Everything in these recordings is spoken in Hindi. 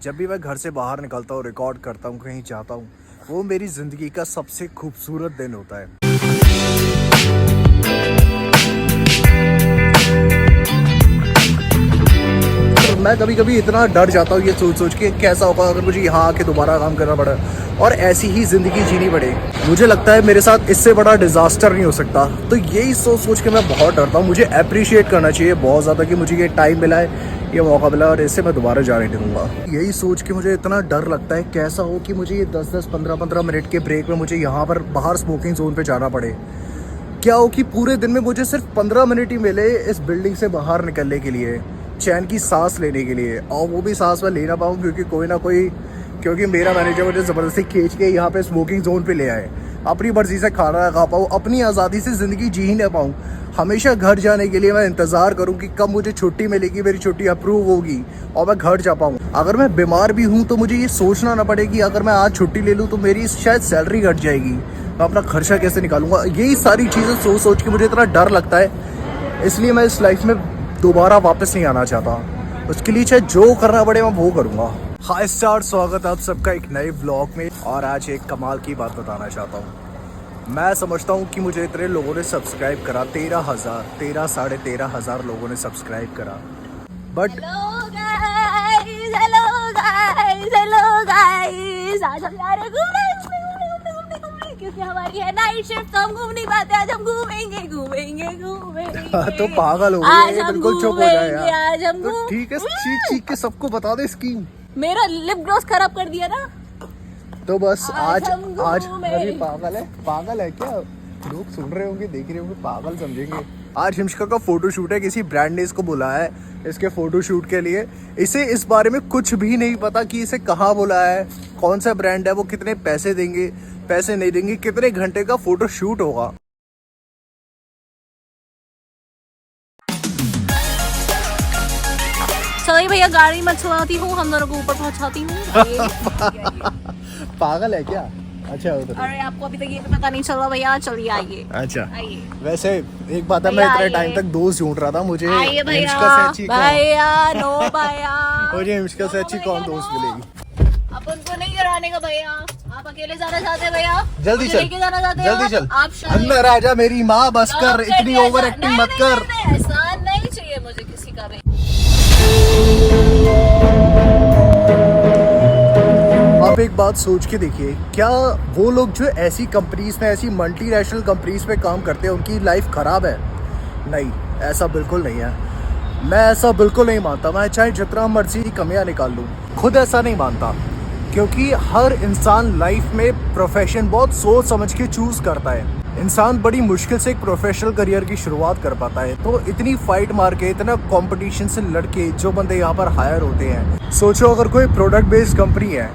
जब भी मैं घर से बाहर निकलता हूँ, रिकॉर्ड करता हूँ, कहीं जाता हूँ, वो मेरी ज़िंदगी का सबसे खूबसूरत दिन होता है। मैं कभी कभी इतना डर जाता हूँ ये सोच सोच के कैसा होगा अगर मुझे यहाँ आके दोबारा काम करना पड़ा और ऐसी ही ज़िंदगी जीनी पड़े। मुझे लगता है मेरे साथ इससे बड़ा डिज़ास्टर नहीं हो सकता। तो यही सोच सोच के मैं बहुत डरता हूँ। मुझे अप्रिशिएट करना चाहिए बहुत ज़्यादा कि मुझे ये टाइम मिला है, ये मौका मिला और इससे मैं दोबारा जाने नहीं दूँगा। यही सोच के मुझे इतना डर लगता है कैसा हो कि मुझे ये 10-10, 15-15 मिनट के ब्रेक में मुझे यहाँ पर बाहर स्मोकिंग जोन पर जाना पड़े। क्या हो कि पूरे दिन में मुझे सिर्फ 15 मिनट ही मिले इस बिल्डिंग से बाहर निकलने के लिए, चैन की सांस लेने के लिए। और वो भी सांस मैं ले ना पाऊँ क्योंकि मेरा मैनेजर मुझे ज़बरदस्ती खींच के यहाँ पे स्मोकिंग जोन पे ले आए। अपनी मर्जी से खाना खा पाऊँ, अपनी आज़ादी से ज़िंदगी जी ही ना पाऊँ। हमेशा घर जाने के लिए मैं इंतज़ार करूँ कि कब मुझे छुट्टी मिलेगी, मेरी छुट्टी अप्रूव होगी और मैं घर जा पाऊँ। अगर मैं बीमार भी हूँ तो मुझे ये सोचना ना पड़े कि अगर मैं आज छुट्टी ले लूँ तो मेरी शायद सैलरी घट जाएगी, मैं अपना खर्चा कैसे निकालूंगा। यही सारी चीज़ें सोच सोच के मुझे इतना डर लगता है। इसलिए मैं इस लाइफ में दोबारा वापस नहीं आना चाहता। उसके लिए चाहे जो करना पड़े मैं वो करूँगा। हाय स्टार, स्वागत है आप सबका एक नए व्लॉग में। और आज एक कमाल की बात बताना चाहता हूँ। मैं समझता हूँ कि मुझे इतने लोगों ने सब्सक्राइब करा, 13,000 लोगों ने सब्सक्राइब करा, बट हेलो गाइस, आज हम जा रहे हैं घूमने क्योंकि हमारी है नाइट शिफ्ट, तो हम घूम नहीं पाते। आज हम घूमेंगे। तो पागल हो गए, बिल्कुल चुप हो जाए यार। आज हम तो ठीक है, चीख के सबको बता दे स्कीम। मेरा लिप ग्लॉस खराब कर दिया ना। तो बस आज घूमेंगे। अरे पागल है क्या? लोग सुन रहे होंगे, देख रहे होंगे, पागल समझेंगे। आज हिमशिका का फोटो शूट है, किसी ब्रांड ने इसको बुलाया है इसके फोटो शूट के लिए। इसे इस बारे में कुछ भी नहीं पता कि इसे कहाँ बुलाया है, कौन सा ब्रांड है, वो कितने पैसे देंगे, पैसे नहीं देंगे, कितने घंटे का फोटो शूट होगा। सॉरी भैया, गाड़ी मत चलाती हूँ, हम दोनों को ऊपर पहुँचाती हूँ। पागल है क्या? अच्छा अरे आपको अभी तक ये भी पता नहीं चला भैया, चलिए आइए। अच्छा आइए। वैसे एक बात है, मैं इतने टाइम तक दोस्त ढूंढ रहा था। मुझे आइए भैया, हिमशिका से अच्छी मुझे हिमशिका से अच्छी कौन दोस्त मिलेगी? आप उनको नहीं गिराने का भैया, आप अकेले जाना चाहते हैं भैया? जल्दी चल, लेके जाना चाहते हैं जल्दी चल, आप अंदर आ जा मेरी माँ, बस कर, इतनी ओवर एक्टिंग मत कर। ऐसा नहीं चाहिए मुझे किसी का भी। आप एक बात सोच के देखिए, क्या वो लोग जो ऐसी कंपनीज में, ऐसी मल्टीनेशनल कंपनीज में काम करते हैं, उनकी लाइफ खराब है? नहीं, ऐसा बिल्कुल नहीं है। मैं ऐसा बिल्कुल नहीं मानता। मैं चाहे जितना मर्जी कमियां निकाल लूँ, खुद ऐसा नहीं मानता। क्योंकि हर इंसान लाइफ में प्रोफेशन बहुत सोच समझ के चूज़ करता है। इंसान बड़ी मुश्किल से एक प्रोफेशनल करियर की शुरुआत कर पाता है। तो इतनी फाइट मार के, इतना कंपटीशन से लड़के जो बंदे यहाँ पर हायर होते हैं, सोचो अगर कोई प्रोडक्ट बेस्ड कंपनी है,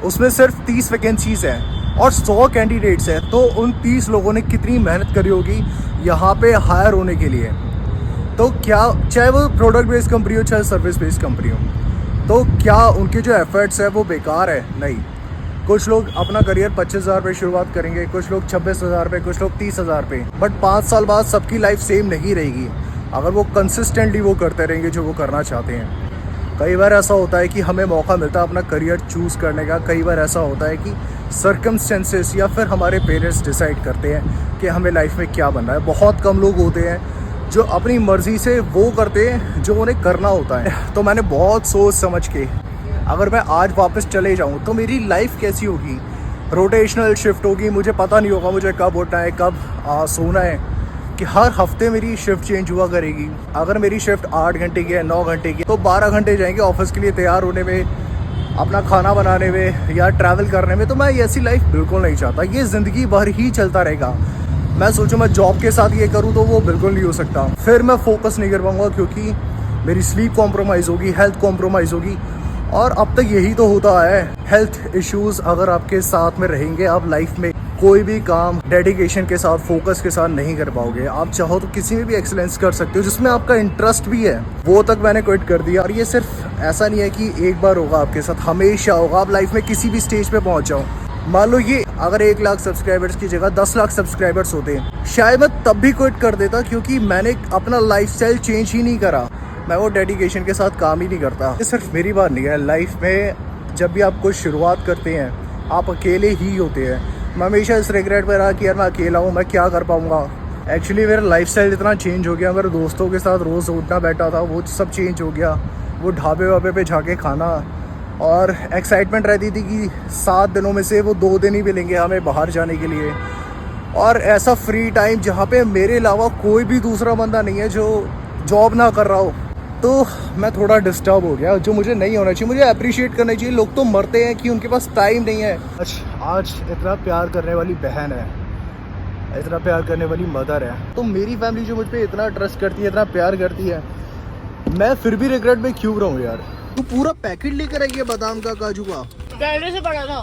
उसमें सिर्फ 30 वैकेंसीज हैं और 100 कैंडिडेट्स हैं, तो उन 30 लोगों ने कितनी मेहनत करी होगी यहाँ पे हायर होने के लिए। तो क्या, चाहे वो प्रोडक्ट बेस्ड कंपनी हो, चाहे सर्विस बेस्ड कंपनी हो, तो क्या उनके जो एफर्ट्स है वो बेकार है? नहीं। कुछ लोग अपना करियर 25,000 पे शुरुआत करेंगे, कुछ लोग 26,000 पे, कुछ लोग 30,000 पे, बट 5 साल बाद सबकी लाइफ सेम नहीं रहेगी अगर वो कंसिस्टेंटली वो करते रहेंगे जो वो करना चाहते हैं। कई बार ऐसा होता है कि हमें मौका मिलता है अपना करियर चूज़ करने का। कई बार ऐसा होता है कि सर्कमस्टेंसेस या फिर हमारे पेरेंट्स डिसाइड करते हैं कि हमें लाइफ में क्या बनना है। बहुत कम लोग होते हैं जो अपनी मर्ज़ी से वो करते हैं जो उन्हें करना होता है। तो मैंने बहुत सोच समझ के, अगर मैं आज वापस चले जाऊँ तो मेरी लाइफ कैसी होगी? रोटेशनल शिफ्ट होगी, मुझे पता नहीं होगा मुझे कब उठना है, कब सोना है, कि हर हफ्ते मेरी शिफ्ट चेंज हुआ करेगी। अगर मेरी शिफ्ट 8 घंटे की है, 9 घंटे की, तो 12 घंटे जाएंगे ऑफिस के लिए तैयार होने में, अपना खाना बनाने में या ट्रैवल करने में। तो मैं ऐसी लाइफ बिल्कुल नहीं चाहता। ये ज़िंदगी भर ही चलता रहेगा। मैं सोचूं मैं जॉब के साथ ये करूं तो वो बिल्कुल नहीं हो सकता। फिर मैं फोकस नहीं कर पाऊँगा क्योंकि मेरी स्लीप कॉम्प्रोमाइज़ होगी, हेल्थ कॉम्प्रोमाइज़ होगी। और अब तक यही तो होता है। हेल्थ इश्यूज़ अगर आपके साथ में रहेंगे, आप लाइफ में कोई भी काम डेडिकेशन के साथ, फोकस के साथ नहीं कर पाओगे। आप चाहो तो किसी में भी एक्सेलेंस कर सकते हो जिसमें आपका इंटरेस्ट भी है। वो तक मैंने क्विट कर दिया। और ये सिर्फ ऐसा नहीं है कि एक बार होगा आपके साथ, हमेशा होगा। आप लाइफ में किसी भी स्टेज पे पहुंच जाओ, मान लो ये अगर 1 लाख सब्सक्राइबर्स की जगह 10 लाख सब्सक्राइबर्स होते, शायद मैं तब भी क्विट कर देता, क्योंकि मैंने अपना लाइफस्टाइल चेंज ही नहीं करा। मैं वो डेडिकेशन के साथ काम ही नहीं करता। ये सिर्फ मेरी बात नहीं है, लाइफ में जब भी आप कुछ शुरुआत करते हैं आप अकेले ही होते हैं। मैं हमेशा इस रिग्रेट में रहा कि यार मैं अकेला हूँ, मैं क्या कर पाऊँगा। एक्चुअली मेरा लाइफस्टाइल इतना चेंज हो गया, मेरे दोस्तों के साथ रोज़ उठना बैठा था वो सब चेंज हो गया। वो ढाबे वाबे पे जाके खाना, और एक्साइटमेंट रहती थी कि 7 दिनों में से वो 2 दिन ही मिलेंगे हमें बाहर जाने के लिए। और ऐसा फ्री टाइम जहाँ पे मेरे अलावा कोई भी दूसरा बंदा नहीं है जो जॉब ना कर रहा हो, तो मैं थोड़ा डिस्टर्ब हो गया, जो मुझे नहीं होना चाहिए। मुझे अप्रिशिएट करना चाहिए। लोग तो मरते हैं कि उनके पास टाइम नहीं है। आज इतना प्यार करने वाली बहन है, इतना प्यार करने वाली मदर है, तो मेरी फैमिली जो मुझ पर इतना ट्रस्ट करती है, इतना प्यार करती है, मैं फिर भी रिग्रेट में क्यों रहूँ यार। तू पूरा पैकेट लेकर आई है बादाम का, काजू का, पहले से पड़ा था।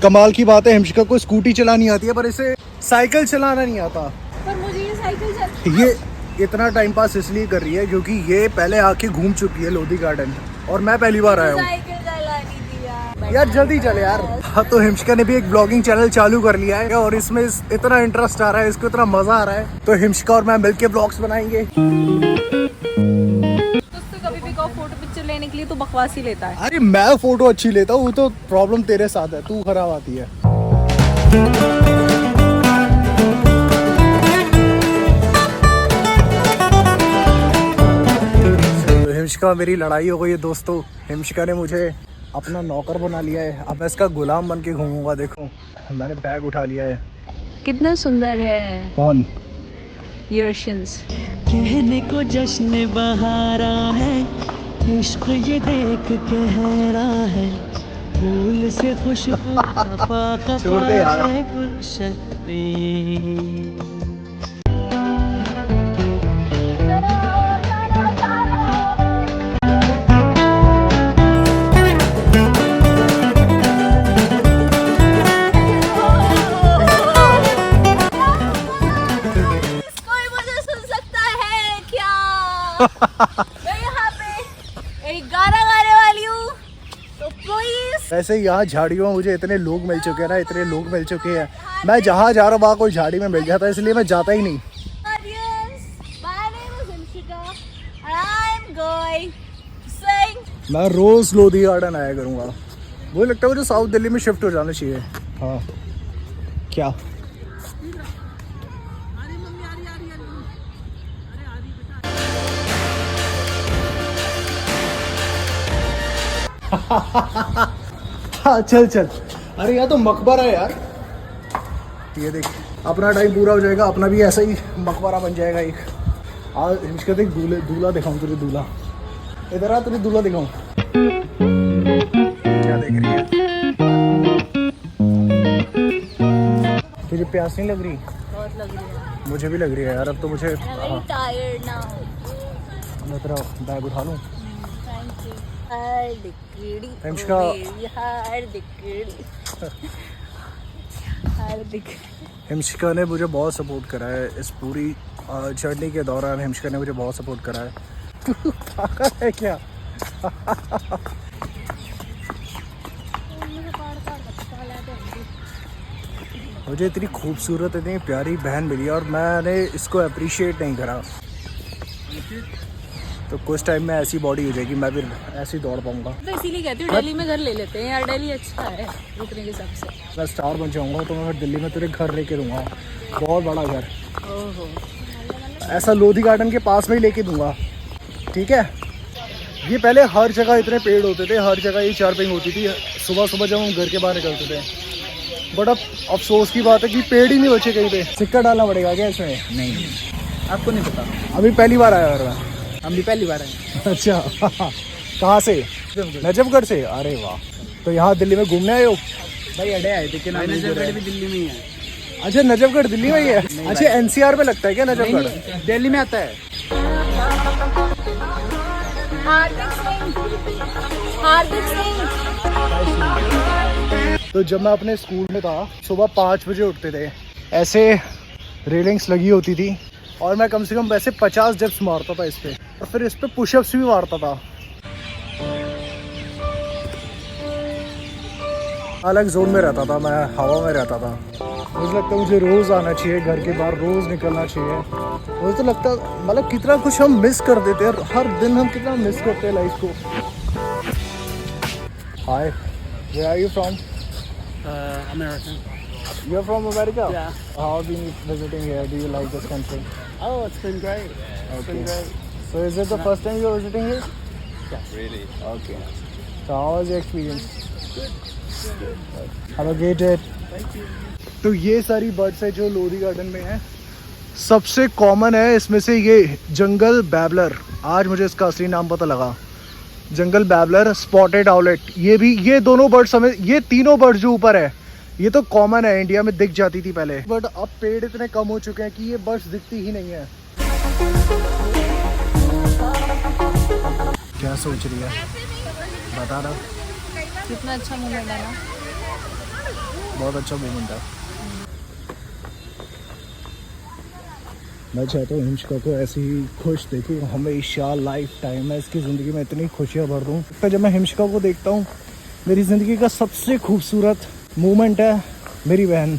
कमाल की बात है हिमशिका को स्कूटी चलानी आती है पर इसे साइकिल चलाना नहीं आता। पर मुझे ये साइकिल ये इतना टाइम पास इसलिए कर रही है क्योंकि ये पहले आके घूम चुकी है लोधी गार्डन, और मैं पहली बार आया हूँ। साइकिल चलानी थी यार जल्दी चले यार। हाँ, तो हिमशिका ने भी एक ब्लॉगिंग चैनल चालू कर लिया है और इसमें इतना इंटरेस्ट आ रहा है, इसको इतना मजा आ रहा है, तो हिमशिका और मैं मिलके ब्लॉग्स बनाएंगे। कभी भी कहो फोटो पिक्चर लेने के लिए तो बकवास ही लेता है। अरे मैं फोटो अच्छी लेता हूँ, तो प्रॉब्लम तेरे साथ है, तू खराब आती है। तो हिमशिका मेरी लड़ाई हो गई है दोस्तों। हिमशिका ने मुझे अपना नौकर बना लिया है, अब मैं इसका गुलाम बन के घूमूंगा। देखो मैंने बैग उठा लिया है। कितना सुंदर है। कौन? यूरेशियंस। कहने को जश्न बहारा है, इश्क ये देख कहरा है, फूल से खुशबू का छोड़ दे यार। है गुलशन में। कोई मुझे सुन सकता है क्या? मैं यहाँ पे एक गाना गाने वाली हूँ, तो प्लीज। वैसे यहाँ झाड़ियों में मुझे इतने लोग मिल चुके हैं ना, इतने लोग मिल चुके हैं, मैं जहाँ जा रहा हूँ वहाँ कोई झाड़ी में मिल जाता है, इसलिए मैं जाता ही नहीं। My name is Himshika and I'm going to sing. मैं रोज लोधी गार्डन आया करूँगा। मुझे लगता है मुझे साउथ दिल्ली में शिफ्ट हो जाना चाहिए। हाँ क्या? हाँ चल चल। अरे यार तो मकबरा है यार। ये देख अपना टाइम पूरा हो जाएगा, अपना भी ऐसा ही मकबरा बन जाएगा एक। आज हिमशिका देख दूल्हा दिखाऊं तुझे, दूल्हा इधर आ, तुझे दूल्हा दिखाऊं। क्या देख रही है? तुझे प्यास नहीं लग रही? बहुत लग रही है। मुझे भी लग रही है यार, अब तो मुझे। I'm very tired now. मैं तेरा बैग उठा लूं? Thank you. हार्दिक कीड़ी, हिमशिका। ओ मेरी हार्दिक कीड़ी। हार्दिक। हिमशिका ने मुझे बहुत सपोर्ट करा है इस पूरी जर्नी के दौरान। हिमशिका ने मुझे बहुत सपोर्ट करा है। तू पागल है क्या? मुझे इतनी खूबसूरत इतनी प्यारी बहन मिली और मैंने इसको अप्रिशिएट नहीं करा, तो कुछ टाइम में ऐसी बॉडी हो जाएगी, मैं भी ऐसे ही दौड़ पाऊंगा। तो इसीलिए कहती हूँ दिल्ली में घर ले लेते हैं यार, दिल्ली अच्छा है रुकने के हिसाब से। मैं स्टार बन जाऊंगा तो मैं दिल्ली में तेरे घर लेके दूंगा, बहुत बड़ा घर। ओहो। ऐसा लोधी गार्डन के पास में ही लेके दूंगा, ठीक है? ये पहले हर जगह इतने पेड़ होते थे, हर जगह ये चारपिंग होती थी सुबह सुबह जब हम घर के बाहर निकलते थे। बट अब अफसोस की बात है कि पेड़ ही नहीं बचे कहीं पे। सिक्का डालना पड़ेगा क्या इसमें? नहीं, आपको नहीं पता, अभी पहली बार आया यार मैं। हम भी पहली बार आए। अच्छा कहाँ से? नजफगढ़ से? अरे वाह। तो यहाँ दिल्ली में घूमने आए हो? भाई अड्डे आए थे कि ना, नजफगढ़ भी दिल्ली में ही है। अच्छा नजफगढ़ दिल्ली में ही है? अच्छा एनसीआर में लगता है क्या नजफगढ़? दिल्ली में आता है। हार्दिक सिंह। हार्दिक सिंह। तो जब मैं अपने स्कूल में था सुबह 5 बजे उठते थे, ऐसे रेलिंग्स लगी होती थी और मैं कम से कम वैसे 50 डिप्स मारता था इस पे, और फिर इस पे पुशअप्स भी मारता था। अलग जोन में रहता था मैं, हवा में रहता था। मुझे लगता है मुझे रोज़ आना चाहिए घर के बाहर, रोज़ निकलना चाहिए। मुझे तो लगता मतलब कितना कुछ हम मिस कर देते हैं, हर दिन हम कितना मिस करते हैं लाइफ को। Hi, where are you from? American. You're from America? Yeah. How have you been visiting here? Do you like this country? Oh, it's been great. It's been great. So is it the first time you're visiting here? Yeah. Really? Okay. So how was your experience? Have a great day. Thank you. तो ये सारी बर्ड्स है जो लोधी गार्डन में है। सबसे कॉमन है इसमें से ये जंगल बैबलर, आज मुझे इसका असली नाम पता लगा, जंगल बैबलर, स्पॉटेड आउलेट। ये दोनों बर्ड्स हमें, ये तीनों बर्ड्स जो ऊपर है ये तो कॉमन है, इंडिया में दिख जाती थी पहले, बट अब पेड़ इतने कम हो चुके हैं कि ये बर्ड्स दिखती ही नहीं है। क्या सोच रही है बता रहा। कितना अच्छा मोमेंट है ना। बहुत अच्छा मोमेंट है। मैं चाहता हूँ हिमशिका को ऐसे ही खुश देखूँ हमेशा, लाइफ टाइम। मैं इसकी ज़िंदगी में इतनी खुशियाँ भर दूँ। तो जब मैं हिमशिका को देखता हूँ, मेरी ज़िंदगी का सबसे खूबसूरत मोमेंट है मेरी बहन।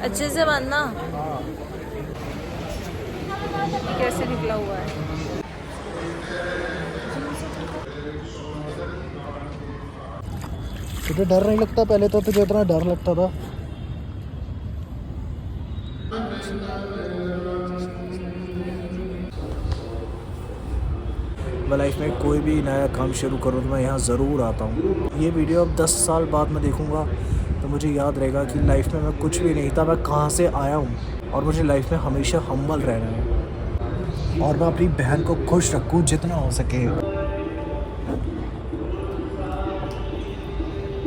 अच्छे से बांधना। कैसे निकला हुआ है। तुझे डर नहीं लगता? पहले तो तुझे इतना डर लगता था। मैं लाइफ में कोई भी नया काम शुरू करूँ तो मैं यहाँ ज़रूर आता हूँ। ये वीडियो अब 10 साल बाद मैं देखूँगा तो मुझे याद रहेगा कि लाइफ में मैं कुछ भी नहीं था, मैं कहाँ से आया हूँ। और मुझे लाइफ में हमेशा हम्बल रहना है और मैं अपनी बहन को खुश रखूँ जितना हो सके।